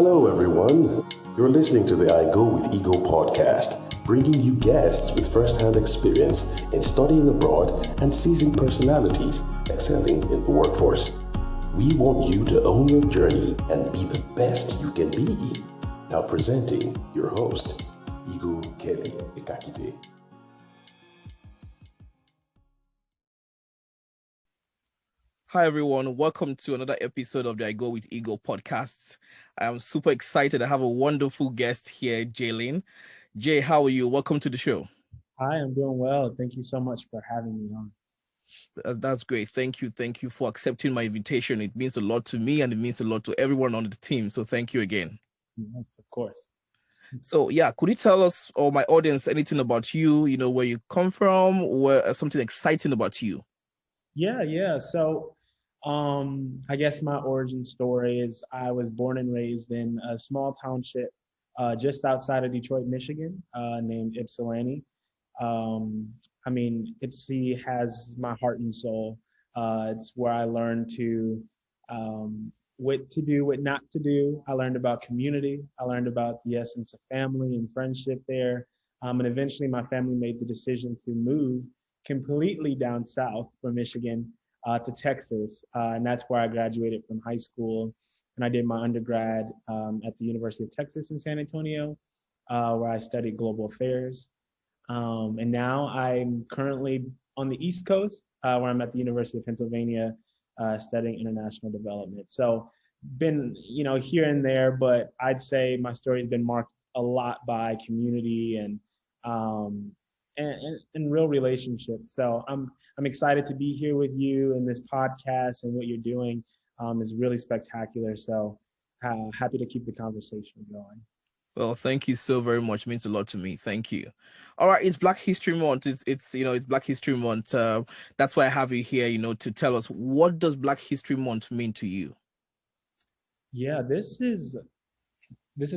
Hello, everyone. You're listening to the I Go with Ego podcast, bringing you guests with first-hand experience in studying abroad and seizing personalities, excelling in the workforce. We want you to own your journey and be the best you can be. Now presenting your host, Ego Kelly Ekakite. Hi, everyone. Welcome to another episode of the I Go with Ego podcast. I'm super excited. I have a wonderful guest here, JayLen. Jay, how are you? Welcome to the show. Hi, I'm doing well. Thank you so much for having me on. That's great. Thank you. Thank you for accepting my invitation. It means a lot to me and it means a lot to everyone on the team. So thank you again. Yes, of course. So yeah, could you tell us or my audience anything about you, where you come from, where something exciting about you? Yeah. So I guess my origin story is I was born and raised in a small township just outside of Detroit, Michigan, named Ypsilanti. Ypsi has my heart and soul. It's where I learned to what to do, what not to do. I learned about community. I learned about the essence of family and friendship there. And eventually my family made the decision to move completely down south from Michigan to Texas. And that's where I graduated from high school. And I did my undergrad at the University of Texas in San Antonio, where I studied global affairs. And now I'm currently on the East Coast, where I'm at the University of Pennsylvania, studying international development. So been, here and there, but I'd say my story has been marked a lot by community and real relationships. So I'm excited to be here with you in this podcast, and what you're doing is really spectacular. So happy to keep the conversation going. Well, thank you so very much. It means a lot to me. Thank you. All right, it's Black History Month. It's Black History Month. That's why I have you here, to tell us, what does Black History Month mean to you? Yeah, this is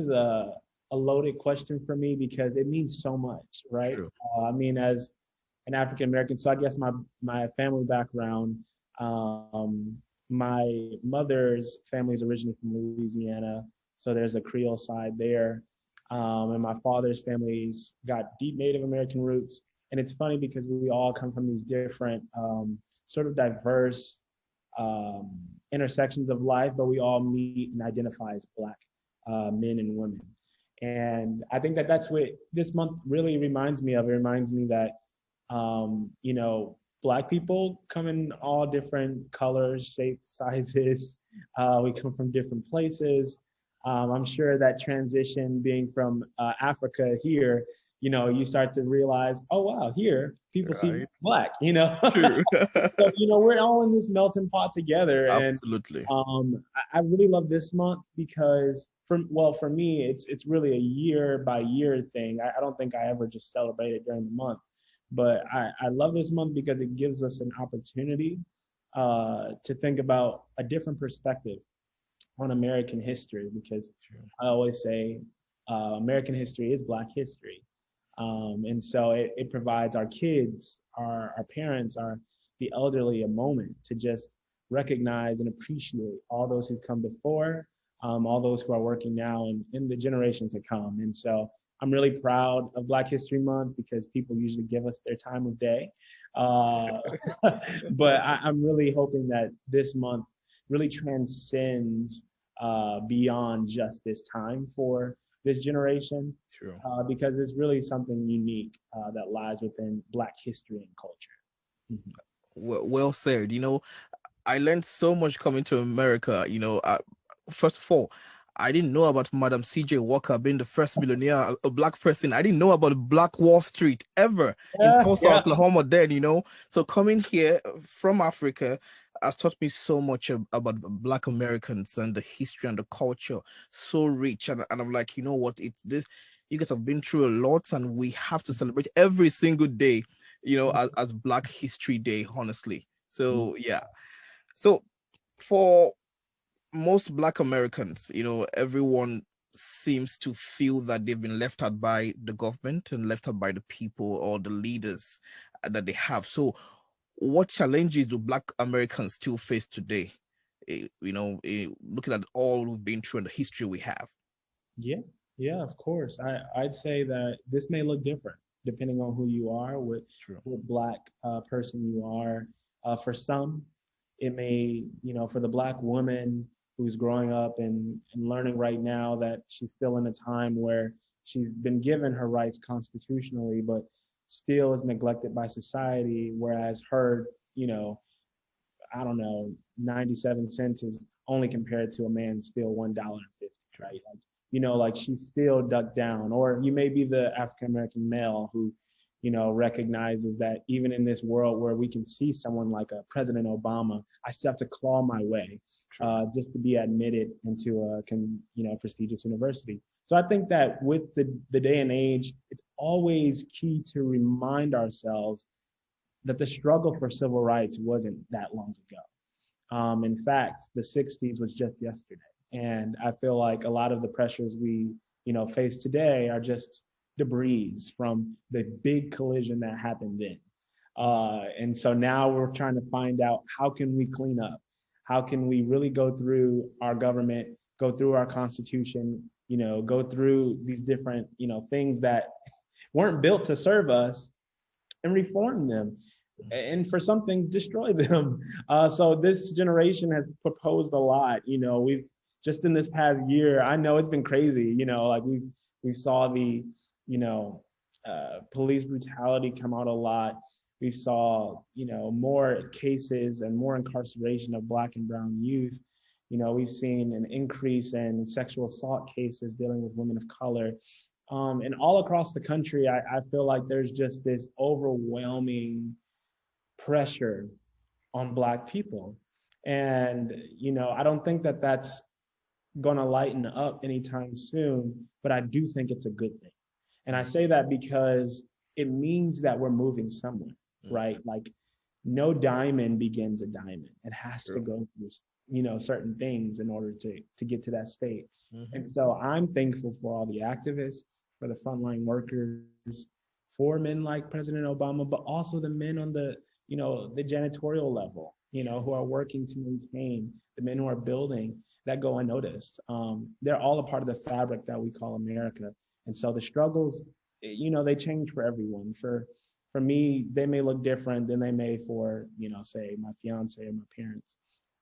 a loaded question for me because it means so much, right? As an African American, so I guess my family background, my mother's family is originally from Louisiana, so there's a Creole side there, and my father's family's got deep Native American roots. And it's funny because we all come from these different, sort of diverse intersections of life, but we all meet and identify as Black men and women. And I think that that's what this month really reminds me of. It reminds me that, Black people come in all different colors, shapes, sizes. We come from different places. I'm sure that transition being from Africa here, you start to realize, oh, wow, here people see me Black, True. So, we're all in this melting pot together. Absolutely. And I really love this month because for me, it's really a year by year thing. I don't think I ever just celebrate it during the month, but I love this month because it gives us an opportunity to think about a different perspective on American history, because I always say American history is Black history. And so it provides our kids, our parents, the elderly a moment to just recognize and appreciate all those who've come before, all those who are working now and in the generation to come. And so I'm really proud of Black History Month because people usually give us their time of day. But I'm really hoping that this month really transcends beyond just this time for this generation. True. Because it's really something unique that lies within Black history and culture. Mm-hmm. Well said. I learned so much coming to America. First of all, I didn't know about Madam C.J. Walker being the first millionaire, a Black person. I didn't know about Black Wall Street ever in Tulsa, Oklahoma then, So coming here from Africa has taught me so much about Black Americans and the history and the culture, so rich. And I'm like, you know what, it's this, you guys have been through a lot and we have to celebrate every single day, as Black History Day, honestly. So, yeah. So for most Black Americans, everyone seems to feel that they've been left out by the government and left out by the people or the leaders that they have. So what challenges do Black Americans still face today? looking at all we've been through and the history we have. Yeah, yeah, of course. I'd say that this may look different depending on who you are, True. what Black person you are. For some, it may, for the Black woman who's growing up and learning right now that she's still in a time where she's been given her rights constitutionally, but still is neglected by society, whereas her, I don't know, 97 cents is only compared to a man still $1.50, right? Like, like she's still ducked down. Or you may be the African American male who, recognizes that even in this world where we can see someone like a President Obama, I still have to claw my way just to be admitted into a prestigious university. So I think that with the day and age, it's always key to remind ourselves that the struggle for civil rights wasn't that long ago. In fact, the 60s was just yesterday. And I feel like a lot of the pressures we, face today are just debris from the big collision that happened then. And so now we're trying to find out, how can we clean up? How can we really go through our government, go through our constitution, go through these different, things that weren't built to serve us, and reform them, and for some things destroy them. So this generation has proposed a lot. We've just in this past year, I know it's been crazy. Like we saw the police brutality come out a lot. We saw more cases and more incarceration of Black and brown youth. We've seen an increase in sexual assault cases dealing with women of color. And all across the country, I feel like there's just this overwhelming pressure on Black people. And, I don't think that that's going to lighten up anytime soon, but I do think it's a good thing. And I say that because it means that we're moving somewhere, right? Like no diamond begins a diamond. It has to go through, certain things in order to get to that state. And so I'm thankful for all the activists, for the frontline workers, for men like President Obama, but also the men on the janitorial level, who are working to maintain, the men who are building that go unnoticed. They're all a part of the fabric that we call America. And so the struggles, they change for everyone. For me, they may look different than they may for, say my fiance or my parents.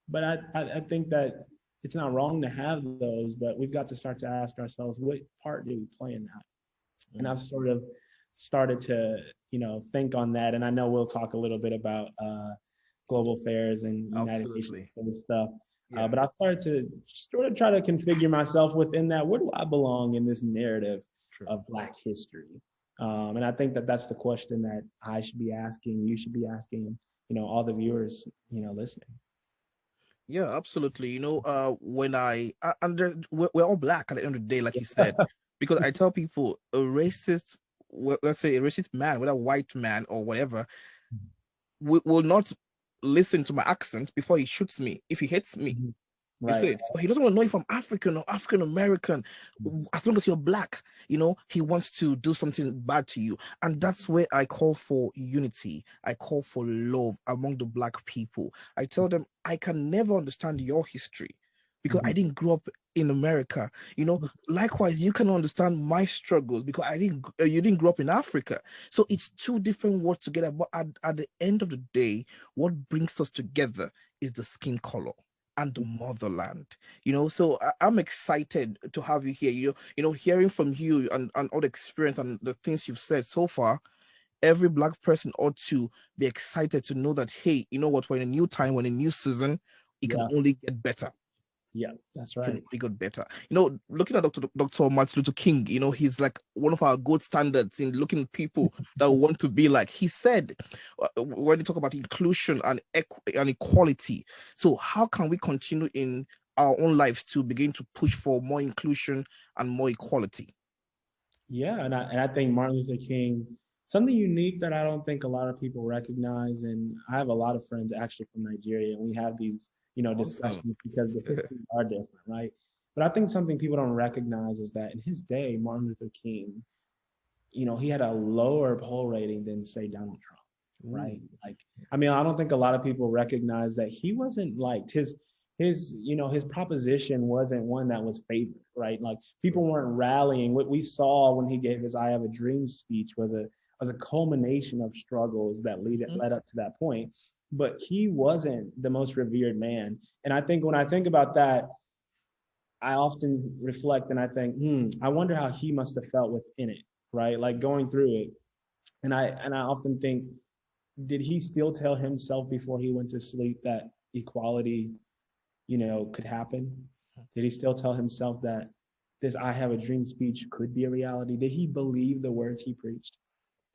But I think that it's not wrong to have those, but we've got to start to ask ourselves, what part do we play in that? And I've sort of started to, think on that. And I know we'll talk a little bit about global affairs and United Nations and stuff. Yeah. But I've started to sort of try to configure myself within that. Where do I belong in this narrative of Black history? And I think that that's the question that I should be asking, you should be asking, all the viewers, listening. Yeah, absolutely. When we're all Black at the end of the day, like you said, because I tell people a racist, well, let's say a racist man, whether white man or whatever, will not listen to my accent before he shoots me if he hates me. Right. You see it? So he doesn't want to know if I'm African or African American. As long as you're Black, he wants to do something bad to you. And that's where I call for unity. I call for love among the Black people. I tell them I can never understand your history because I didn't grow up in America. Likewise, you can understand my struggles because you didn't grow up in Africa. So it's two different worlds together. But at the end of the day, what brings us together is the skin color and the motherland. So I'm excited to have you here. Hearing from you and all the experience and the things you've said so far, every Black person ought to be excited to know that, hey, you know what, we're in a new time, we're in a new season, it can only get better. Yeah, that's right. He got better. Looking at Dr. Martin Luther King, he's like one of our gold standards in looking at people that want to be like. He said, when you talk about inclusion and equality, so how can we continue in our own lives to begin to push for more inclusion and more equality? Yeah, and I think Martin Luther King, something unique that I don't think a lot of people recognize, and I have a lot of friends actually from Nigeria, and we have these discussions because the histories are different, right? But I think something people don't recognize is that in his day, Martin Luther King, he had a lower poll rating than, say, Donald Trump, right? Like, I don't think a lot of people recognize that he wasn't liked. His his proposition wasn't one that was favored, right? Like people weren't rallying. What we saw when he gave his "I Have a Dream" speech was a culmination of struggles that led up to that point. But he wasn't the most revered man. And I think when I think about that, I often reflect and I think, I wonder how he must have felt within it, right? Like going through it. And I often think, did he still tell himself before he went to sleep that equality, could happen? Did he still tell himself that this "I Have a Dream" speech could be a reality? Did he believe the words he preached?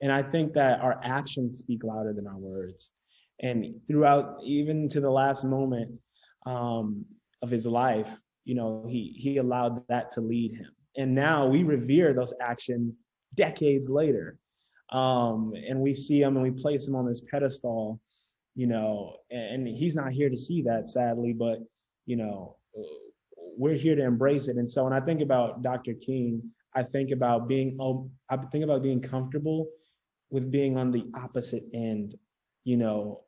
And I think that our actions speak louder than our words. And throughout, even to the last moment of his life, he allowed that to lead him. And now we revere those actions decades later. And we see him and we place him on this pedestal, and he's not here to see that, sadly, but, we're here to embrace it. And so when I think about Dr. King, I think about being comfortable with being on the opposite end,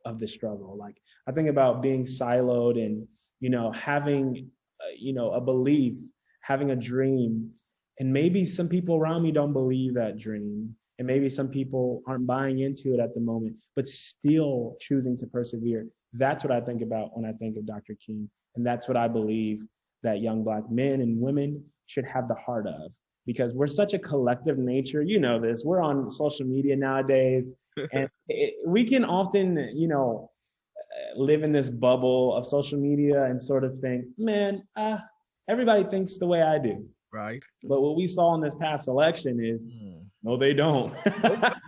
of the struggle. Like I think about being siloed and, having, a belief, having a dream. And maybe some people around me don't believe that dream. And maybe some people aren't buying into it at the moment, but still choosing to persevere. That's what I think about when I think of Dr. King. And that's what I believe that young Black men and women should have the heart of, because we're such a collective nature. You know this. We're on social media nowadays, and we can often, live in this bubble of social media and sort of think, man, everybody thinks the way I do. Right. But what we saw in this past election is, no, they don't.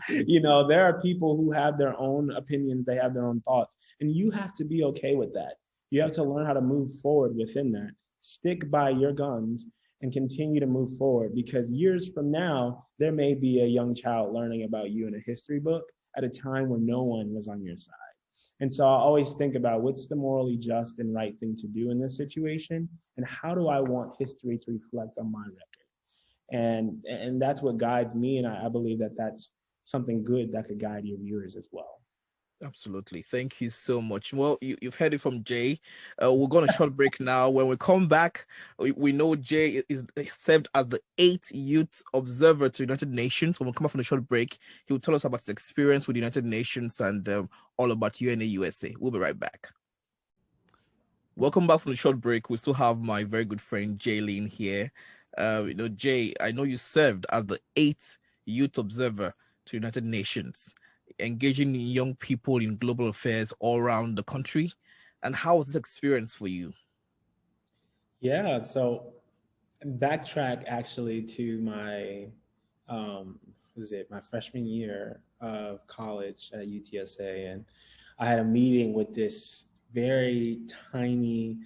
There are people who have their own opinions, they have their own thoughts, and you have to be okay with that. You have to learn how to move forward within that. Stick by your guns and continue to move forward, because years from now, there may be a young child learning about you in a history book at a time when no one was on your side. And so I always think about what's the morally just and right thing to do in this situation, and how do I want history to reflect on my record? And that's what guides me, and I believe that that's something good that could guide your viewers as well. Absolutely. Thank you so much. Well, you've heard it from Jay. We're going to short break now. When we come back, we know Jay is served as the 8th Youth Observer to United Nations. When we come back from the short break, he will tell us about his experience with the United Nations and all about UNA USA. We'll be right back. Welcome back from the short break. We still have my very good friend JayLen here. Jay, I know you served as the 8th Youth Observer to United Nations, engaging young people in global affairs all around the country. And how was this experience for you? Yeah, so backtrack actually to my my freshman year of college at UTSA, and I had a meeting with this very tiny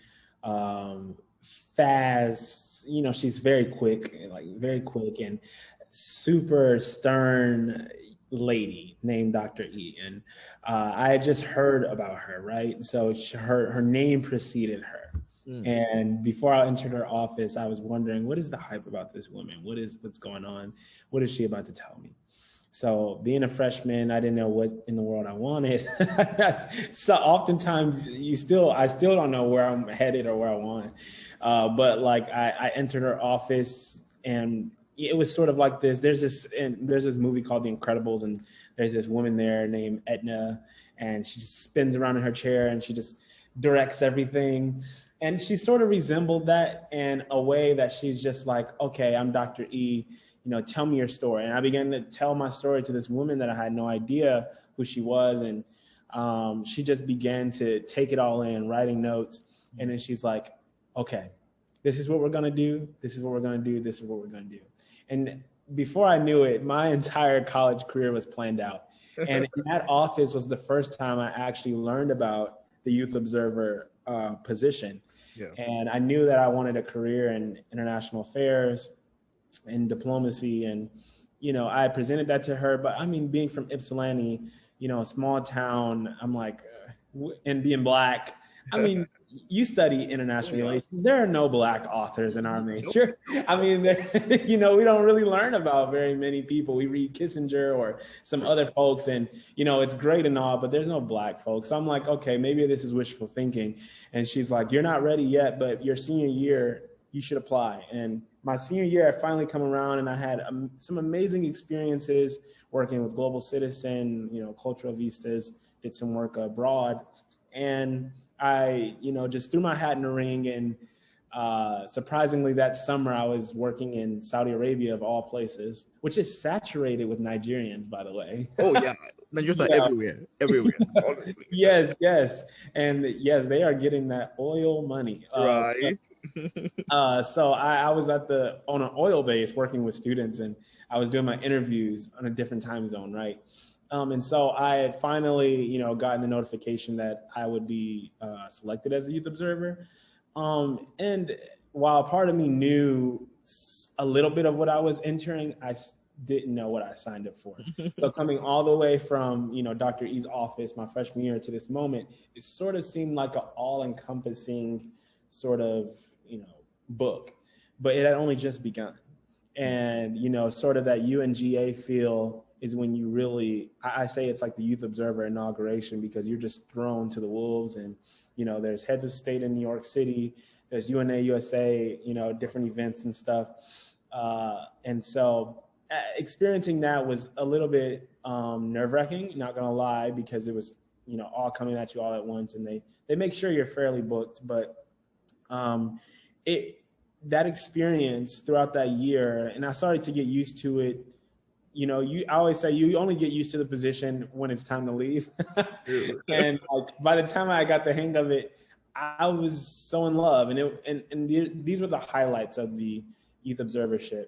fast, she's very quick and super stern lady named Dr. E. And I had just heard about her, right? So her name preceded her. And before I entered her office, I was wondering, what is the hype about this woman? What's going on? What is she about to tell me? So being a freshman, I didn't know what in the world I wanted. So oftentimes I still don't know where I'm headed or where I want. But like I entered her office, and it was sort of like this. There's this movie called The Incredibles, and there's this woman there named Edna, and she just spins around in her chair and she just directs everything. And she sort of resembled that in a way that she's just like, okay, I'm Dr. E, tell me your story. And I began to tell my story to this woman that I had no idea who she was. And she just began to take it all in, writing notes. And then she's like, okay, this is what we're going to do. This is what we're going to do. This is what we're going to do. And before I knew it, my entire college career was planned out. And in that office was the first time I actually learned about the Youth Observer position. Yeah. And I knew that I wanted a career in international affairs and diplomacy. And, I presented that to her. But I mean, being from Ypsilanti, a small town, I'm like, and being Black, I mean, you study international relations. There are no Black authors in our major. I mean, we don't really learn about very many people. We read Kissinger or some other folks, and it's great and all, but there's no Black folks. So I'm like, okay, maybe this is wishful thinking. And she's like, you're not ready yet, but your senior year, you should apply. And my senior year, I finally come around, and I had some amazing experiences working with Global Citizen, Cultural Vistas, did some work abroad. And I, just threw my hat in the ring, and surprisingly that summer I was working in Saudi Arabia, of all places, which is saturated with Nigerians, by the way. Oh yeah, Nigerians are everywhere, honestly. Yes. And yes, they are getting that oil money. Right. So I was on an oil base working with students, and I was doing my interviews on a different time zone, right? And so I had finally, gotten the notification that I would be selected as a youth observer. And while part of me knew a little bit of what I was entering, I didn't know what I signed up for. So coming all the way from, Dr. E's office my freshman year to this moment, it sort of seemed like an all-encompassing sort of, book, but it had only just begun. And, sort of that UNGA feel is when you really, I say it's like the Youth Observer inauguration, because you're just thrown to the wolves. And, there's heads of state in New York City, there's UNA USA, different events and stuff. And so experiencing that was a little bit nerve-wracking, not gonna lie, because it was, all coming at you all at once, and they make sure you're fairly booked. But that experience throughout that year, and I started to get used to it. I always say you only get used to the position when it's time to leave. And like by the time I got the hang of it, I was so in love. And these were the highlights of the youth observership.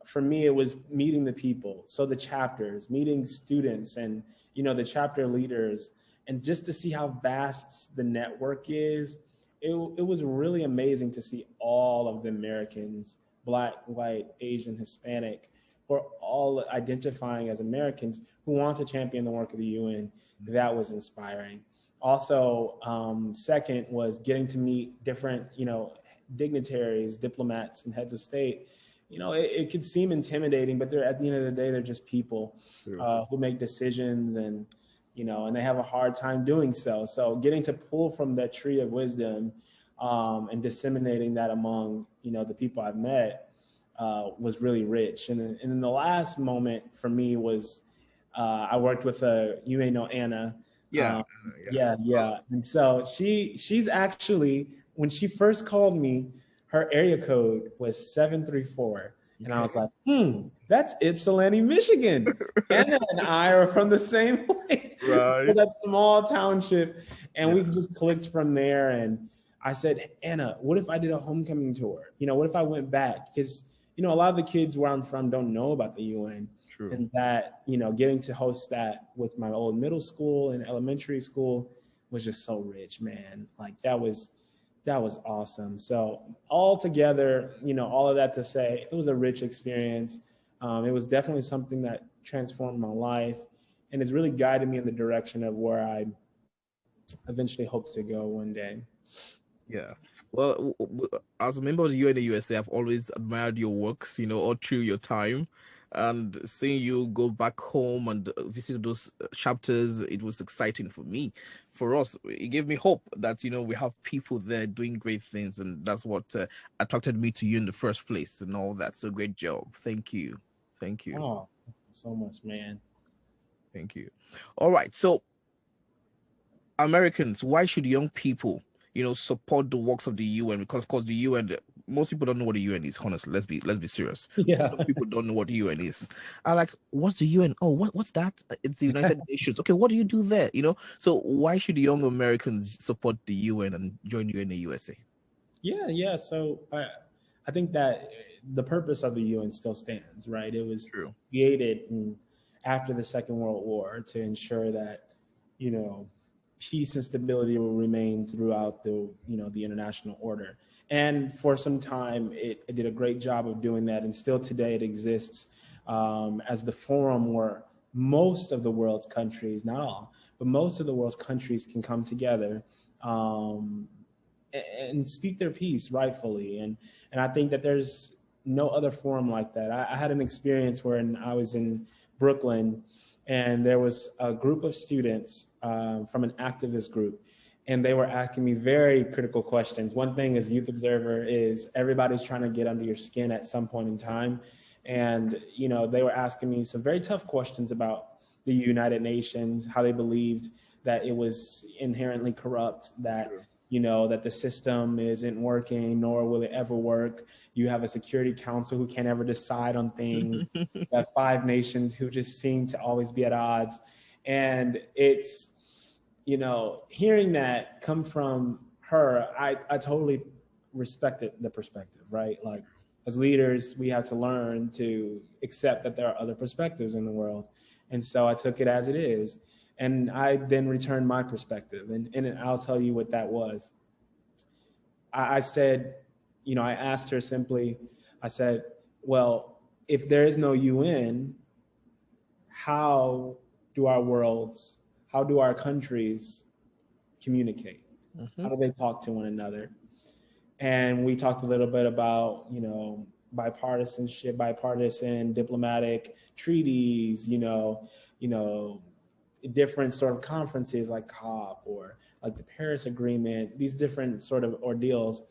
For me, it was meeting the people. So the chapters, meeting students, and the chapter leaders, and just to see how vast the network is. It was really amazing to see all of the Americans, Black, white, Asian, Hispanic, who are all identifying as Americans who want to champion the work of the UN. That was inspiring. Also, second was getting to meet different, dignitaries, diplomats, and heads of state. It could seem intimidating, but at the end of the day, they're just people who make decisions, and and they have a hard time doing so. So getting to pull from that tree of wisdom and disseminating that among, the people I've met was really rich. And then the last moment for me was I worked with you may know Anna. Yeah. And so she's actually, when she first called me, her area code was 734. And I was like, that's Ypsilanti, Michigan. Anna and I are from the same place. Right. So that small township. And we just clicked from there. And I said, Anna, what if I did a homecoming tour? What if I went back? Because, a lot of the kids where I'm from don't know about the UN. True. And that, getting to host that with my old middle school and elementary school was just so rich, man. Like that was awesome. So all together, all of that to say, it was a rich experience. It was definitely something that transformed my life, and it's really guided me in the direction of where I eventually hope to go one day. Yeah. Well, as a member of the UNA USA, I've always admired your works, all through your time. And seeing you go back home and visit those chapters, it was exciting for me. For us, it gave me hope that, we have people there doing great things. And that's what attracted me to you in the first place and all that. So great job. Thank you. Thank you. Oh, so much, man. Thank you. All right. So Americans, why should young people, support the works of the UN? Because of course the UN, most people don't know what the UN is. Honestly, let's be serious. Yeah. Some people don't know what the UN is. I like, what's the UN? Oh, what's that? It's the United Nations. Okay, what do you do there? So why should young Americans support the UN and join UNA USA? Yeah. So I think that the purpose of the UN still stands, right? It was created after the Second World War to ensure that, peace and stability will remain throughout the international order. And for some time, it did a great job of doing that. And still today it exists as the forum where most of the world's countries, not all, but most of the world's countries can come together um, and speak their piece rightfully. And I think that there's no other forum like that. I had an experience when I was in Brooklyn, and there was a group of students from an activist group, and they were asking me very critical questions. One thing as youth observer is everybody's trying to get under your skin at some point in time. And, you know, they were asking me some very tough questions about the United Nations, how they believed that it was inherently corrupt, that, you know, that the system isn't working, nor will it ever work. You have a Security Council who can't ever decide on things. You have 5 nations who just seem to always be at odds. And it's, you know, hearing that come from her, I totally respected the perspective, right? Like, as leaders, we have to learn to accept that there are other perspectives in the world. And so I took it as it is. And I then returned my perspective. And I'll tell you what that was. I said, you know, I asked her simply, I said, well, if there is no UN, how do our countries communicate? How do they talk to one another? And we talked a little bit about, you know, bipartisan diplomatic treaties, you know, different sort of conferences like COP or like the Paris Agreement, these different sort of ordeals.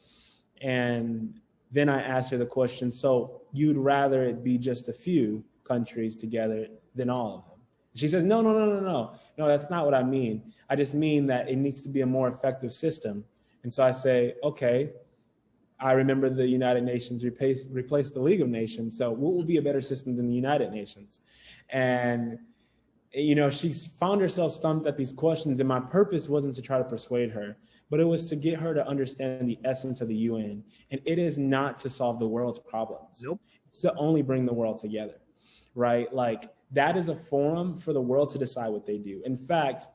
And then I asked her the question, so you'd rather it be just a few countries together than all of them? She says, no, that's not what I mean. I just mean that it needs to be a more effective system. And so I say, okay, I remember the United Nations replaced the League of Nations. So what would be a better system than the United Nations? And, you know, she's found herself stumped at these questions. And my purpose wasn't to try to persuade her, but it was to get her to understand the essence of the UN. And it is not to solve the world's problems. Nope. It's to only bring the world together, right? Like, that is a forum for the world to decide what they do. In fact,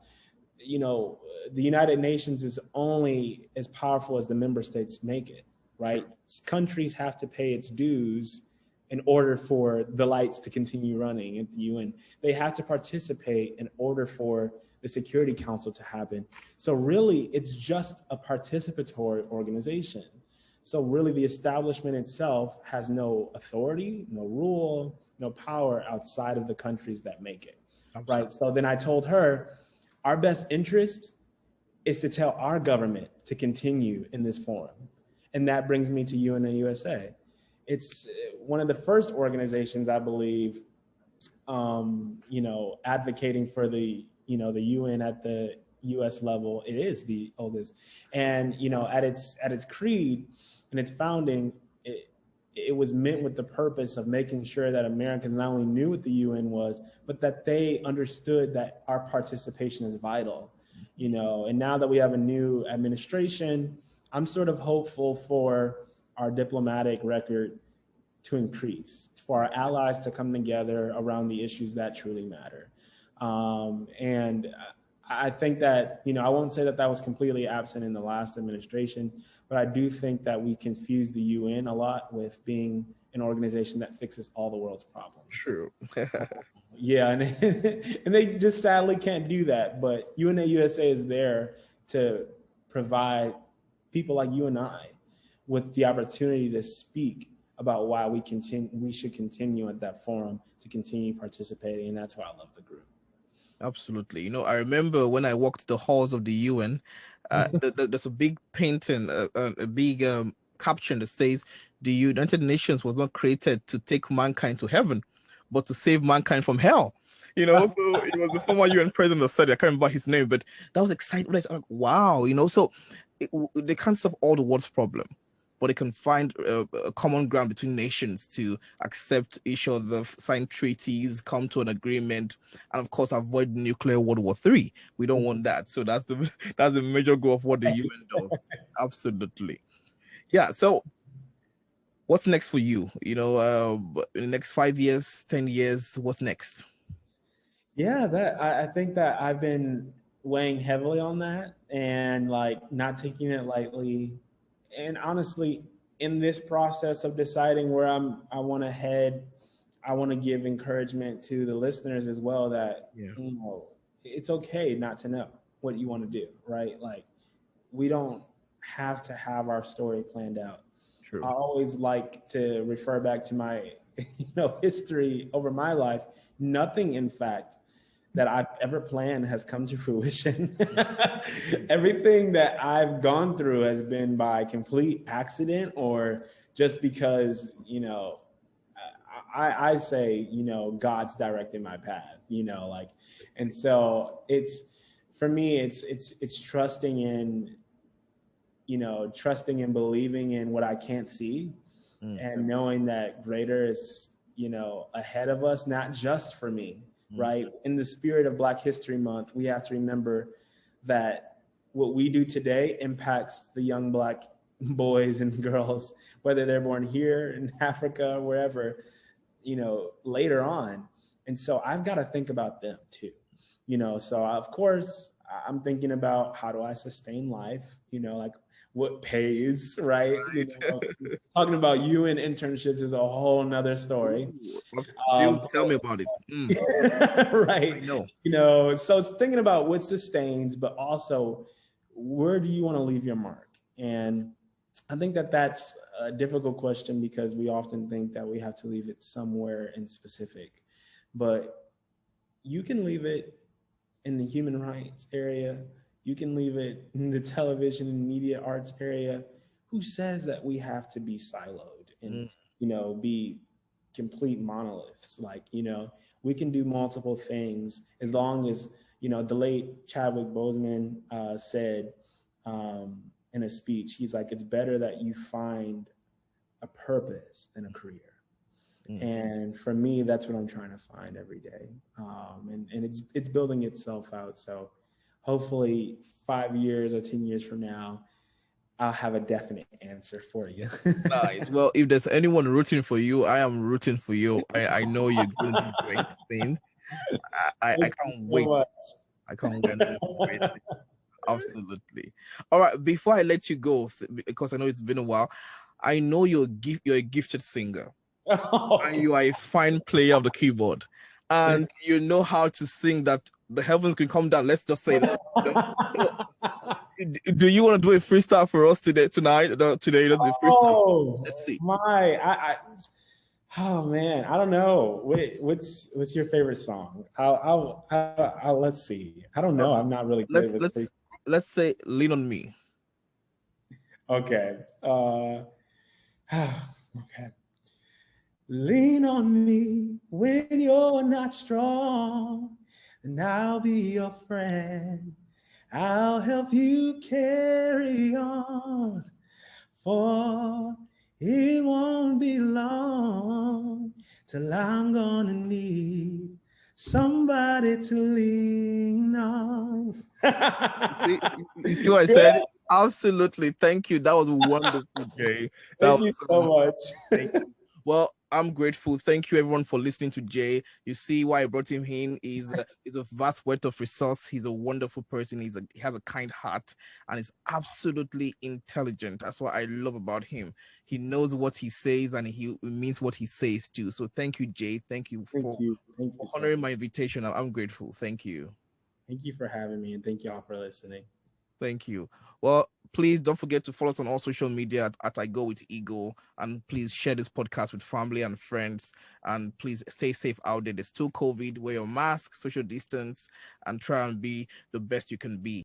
you know, the United Nations is only as powerful as the member states make it, right? Sure. Countries have to pay its dues in order for the lights to continue running at the UN. They have to participate in order for the Security Council to happen. So really, it's just a participatory organization. So really, the establishment itself has no authority, no rule, no power outside of the countries that make it, Absolutely. Right? So then I told her, our best interest is to tell our government to continue in this forum. And that brings me to UNAUSA. It's one of the first organizations, I believe, you know, advocating for the, you know, the UN at the US level. It is the oldest. And, you know, at its creed and its founding, it was meant with the purpose of making sure that Americans not only knew what the UN was, but that they understood that our participation is vital, you know. And now that we have a new administration, I'm sort of hopeful for our diplomatic record to increase, for our allies to come together around the issues that truly matter. And I think that, you know, I won't say that that was completely absent in the last administration, but I do think that we confuse the UN a lot with being an organization that fixes all the world's problems. True. Yeah, and they just sadly can't do that. But UNAUSA is there to provide people like you and I with the opportunity to speak about why we should continue at that forum, to continue participating, and that's why I love the group. Absolutely. You know, I remember when I walked the halls of the UN, there's a big painting, a big caption that says, the United Nations was not created to take mankind to heaven, but to save mankind from hell. You know, so it was the former UN president that said it. I can't remember his name, but that was exciting. I'm like, wow, you know, so they can't solve all the world's problem, but they can find a common ground between nations to accept each other, sign treaties, come to an agreement, and of course avoid nuclear World War III. We don't want that. So that's the major goal of what the UN does. Absolutely. Yeah. So what's next for you? You know, in the next 5 years, 10 years, what's next? Yeah, I think that I've been weighing heavily on that and like not taking it lightly. And honestly, in this process of deciding where I want to head, I want to give encouragement to the listeners as well that, you know, it's okay not to know what you want to do, right? Like, we don't have to have our story planned out. True. I always like to refer back to my history over my life. Nothing, in fact, that I've ever planned has come to fruition. Everything that I've gone through has been by complete accident or just because, I say, God's directing my path, and so for me, it's trusting in, trusting and believing in what I can't see and knowing that greater is, ahead of us, not just for me, right? In the spirit of Black History Month, we have to remember that what we do today impacts the young Black boys and girls, whether they're born here in Africa, wherever, later on. And so I've got to think about them too, so of course I'm thinking about how do I sustain life, like what pays, right? Talking about you and internships is a whole nother story. Tell me about it. Right. I know. So it's thinking about what sustains, but also where do you want to leave your mark? And I think that that's a difficult question because we often think that we have to leave it somewhere in specific, but you can leave it in the human rights area. You can leave it in the television and media arts area. Who says that we have to be siloed and, be complete monoliths? Like, we can do multiple things as long as, the late Chadwick Boseman said in a speech, he's like, it's better that you find a purpose than a career. And for me, that's what I'm trying to find every day. And it's building itself out. So hopefully 5 years or 10 years from now, I'll have a definite answer for you. Nice. Well, if there's anyone rooting for you, I am rooting for you. I know you're going to do great things. I can't wait. I can't wait. Absolutely. All right. Before I let you go, because I know it's been a while, I know you're a gifted singer. And you are a fine player of the keyboard, and you know how to sing that the heavens can come down. Let's just say that. Do you want to do a freestyle for us tonight? Today, that's a freestyle. Let's see. Oh man, I don't know. What's your favorite song? I'll let's see. I don't know. I'm not really good with let's say "Lean on Me." Okay. Okay. Lean on me when you're not strong, and I'll be your friend. I'll help you carry on, for it won't be long till I'm gonna need somebody to lean on. You see what I said? Absolutely. Thank you. That was wonderful, Jay. Thank you so much. Thank you. Well, I'm grateful. Thank you, everyone, for listening to Jay. You see why I brought him in. He's a vast wealth of resource. He's a wonderful person. He has a kind heart, and he's absolutely intelligent. That's what I love about him. He knows what he says, and he means what he says too. So thank you, Jay. Thank you for honoring my invitation. I'm grateful. Thank you. Thank you for having me, and thank you all for listening. Thank you. Well, please don't forget to follow us on all social media at I Go With Ego, and please share this podcast with family and friends, and please stay safe out there. There's still COVID. Wear your mask, social distance, and try and be the best you can be.